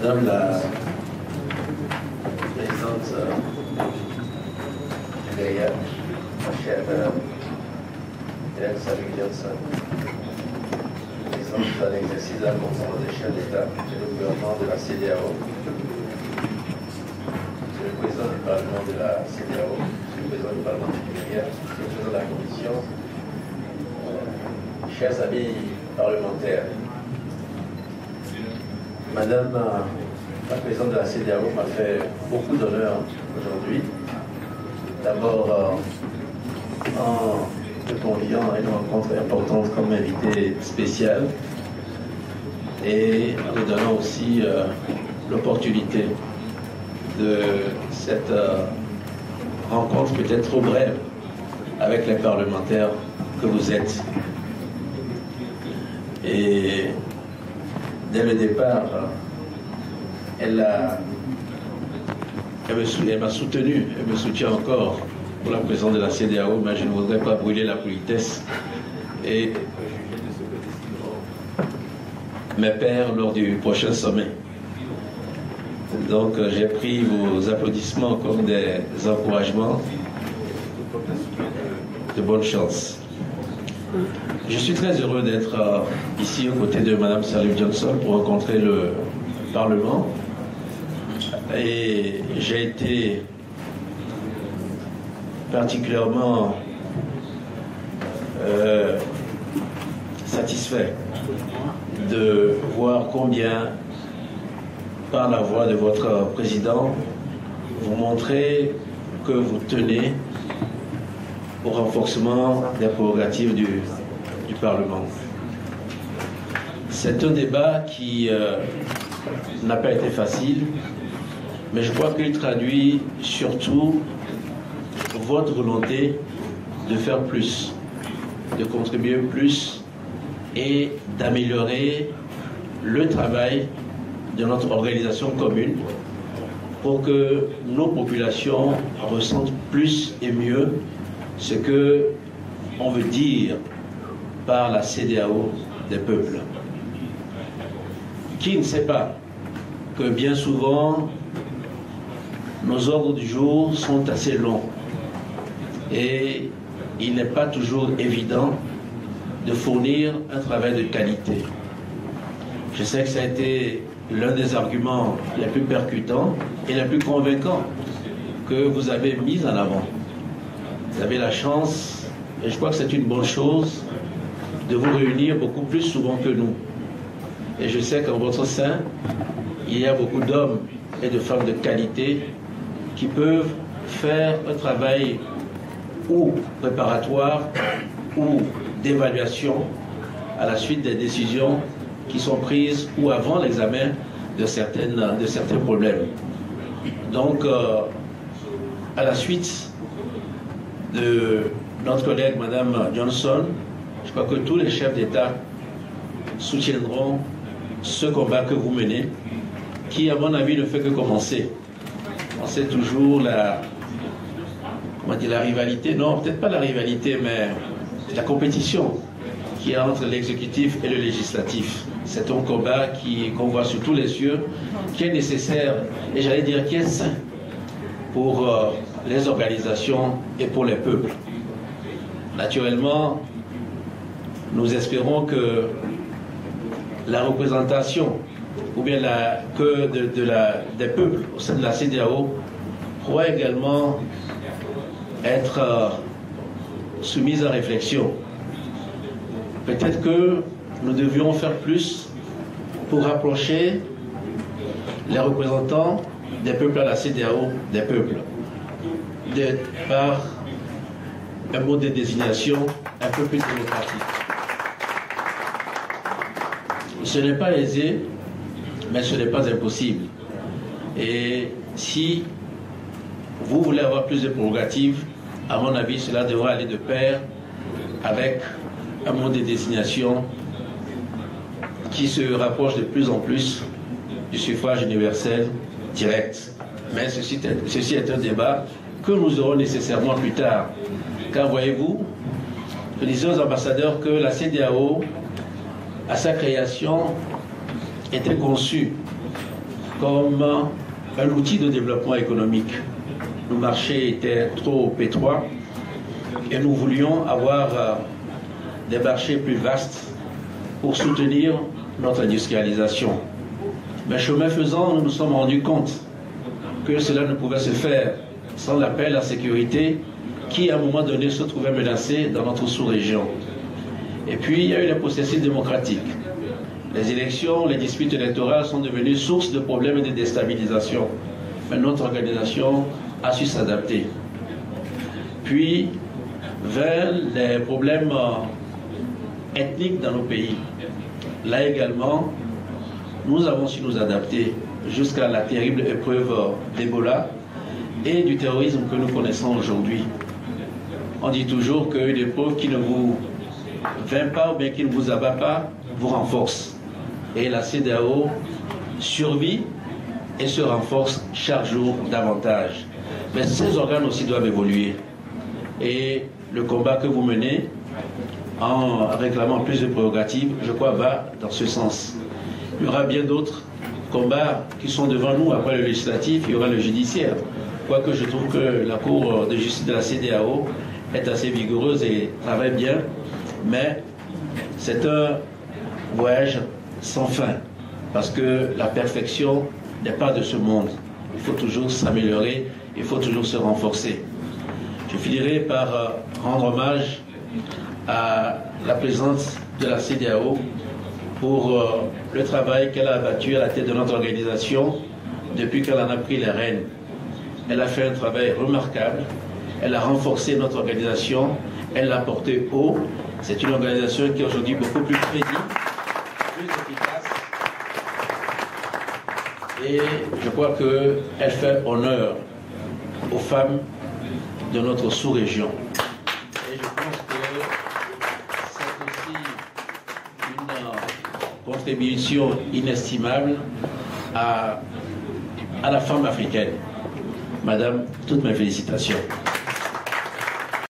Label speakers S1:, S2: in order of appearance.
S1: Madame la présidente du GAIA, ma chère Madame Hélène Johnson, présidente en exercice de la conférence des chefs d'État et le gouvernement de la CEDEAO, Monsieur le président du Parlement de la CEDEAO, Monsieur le président du Parlement du Nigeria, Monsieur le président de la Commission, chers amis parlementaires, Madame la présidente de la CEDEAO m'a fait beaucoup d'honneur aujourd'hui. D'abord, en me conviant à une rencontre importante comme invité spécial et en me donnant aussi l'opportunité de cette rencontre peut-être trop brève avec les parlementaires que vous êtes. Et dès le départ, elle m'a soutenu, elle me soutient encore pour la présidence de la CEDEAO, mais je ne voudrais pas brûler la politesse et mes pairs lors du prochain sommet. Donc j'ai pris vos applaudissements comme des encouragements de bonne chance. Je suis très heureux d'être ici aux côtés de Mme Sirleaf Johnson pour rencontrer le Parlement. Et j'ai été particulièrement satisfait de voir combien, par la voix de votre président, vous montrez que vous tenez au renforcement des prérogatives du Parlement. C'est un débat qui n'a pas été facile, mais je crois qu'il traduit surtout votre volonté de faire plus, de contribuer plus et d'améliorer le travail de notre organisation commune pour que nos populations ressentent plus et mieux ce que on veut dire par la CEDEAO des peuples. Qui ne sait pas que bien souvent nos ordres du jour sont assez longs et il n'est pas toujours évident de fournir un travail de qualité. Je sais que ça a été l'un des arguments les plus percutants et les plus convaincants que vous avez mis en avant. Vous avez la chance, et je crois que c'est une bonne chose, de vous réunir beaucoup plus souvent que nous. Et je sais qu'en votre sein, il y a beaucoup d'hommes et de femmes de qualité qui peuvent faire un travail ou préparatoire ou d'évaluation à la suite des décisions qui sont prises ou avant l'examen de certains problèmes. Donc, à la suite de notre collègue Mme Johnson, je crois que tous les chefs d'État soutiendront ce combat que vous menez, qui, à mon avis, ne fait que commencer. On sait toujours la rivalité, non, peut-être pas la rivalité, mais la compétition qu'il y a entre l'exécutif et le législatif. C'est un combat qu'on voit sur tous les cieux, qui est nécessaire, et j'allais dire qui est sain pour les organisations et pour les peuples. Naturellement, nous espérons que la représentation ou bien des peuples au sein de la CEDEAO pourra également être soumise à réflexion. Peut-être que nous devions faire plus pour rapprocher les représentants des peuples à la CEDEAO des peuples, par un mode de désignation un peu plus démocratique. Ce n'est pas aisé, mais ce n'est pas impossible. Et si vous voulez avoir plus de prérogatives, à mon avis, cela devra aller de pair avec un mode de désignation qui se rapproche de plus en plus du suffrage universel direct. Mais ceci est un débat que nous aurons nécessairement plus tard. Car voyez-vous, je disais aux ambassadeurs que la CEDEAO, à sa création, était conçue comme un outil de développement économique. Nos marchés étaient trop étroits et nous voulions avoir des marchés plus vastes pour soutenir notre industrialisation. Mais chemin faisant, nous nous sommes rendus compte que cela ne pouvait se faire sans la paix et la sécurité qui, à un moment donné, se trouvaient menacées dans notre sous-région. Et puis, il y a eu les processus démocratiques. Les élections, les disputes électorales sont devenues source de problèmes et de déstabilisation. Mais notre organisation a su s'adapter. Puis, vers les problèmes ethniques dans nos pays. Là également, nous avons su nous adapter jusqu'à la terrible épreuve d'Ebola et du terrorisme que nous connaissons aujourd'hui. On dit toujours qu'une épreuve qui ne vous vainc pas ou bien qui ne vous abat pas vous renforce. Et la CEDEAO survit et se renforce chaque jour davantage. Mais ces organes aussi doivent évoluer. Et le combat que vous menez en réclamant plus de prérogatives, je crois, va dans ce sens. Il y aura bien d'autres combats qui sont devant nous. Après le législatif, il y aura le judiciaire. Quoique je trouve que la Cour de justice de la CEDEAO est assez vigoureuse et travaille bien, mais c'est un voyage sans fin, parce que la perfection n'est pas de ce monde. Il faut toujours s'améliorer, il faut toujours se renforcer. Je finirai par rendre hommage à la présidente de la CEDEAO pour le travail qu'elle a abattu à la tête de notre organisation depuis qu'elle en a pris les rênes. Elle a fait un travail remarquable, elle a renforcé notre organisation, elle l'a portée haut. C'est une organisation qui est aujourd'hui beaucoup plus crédible, plus efficace. Et je crois qu'elle fait honneur aux femmes de notre sous-région. Et je pense que c'est aussi une contribution inestimable à la femme africaine. Madame, toutes mes félicitations.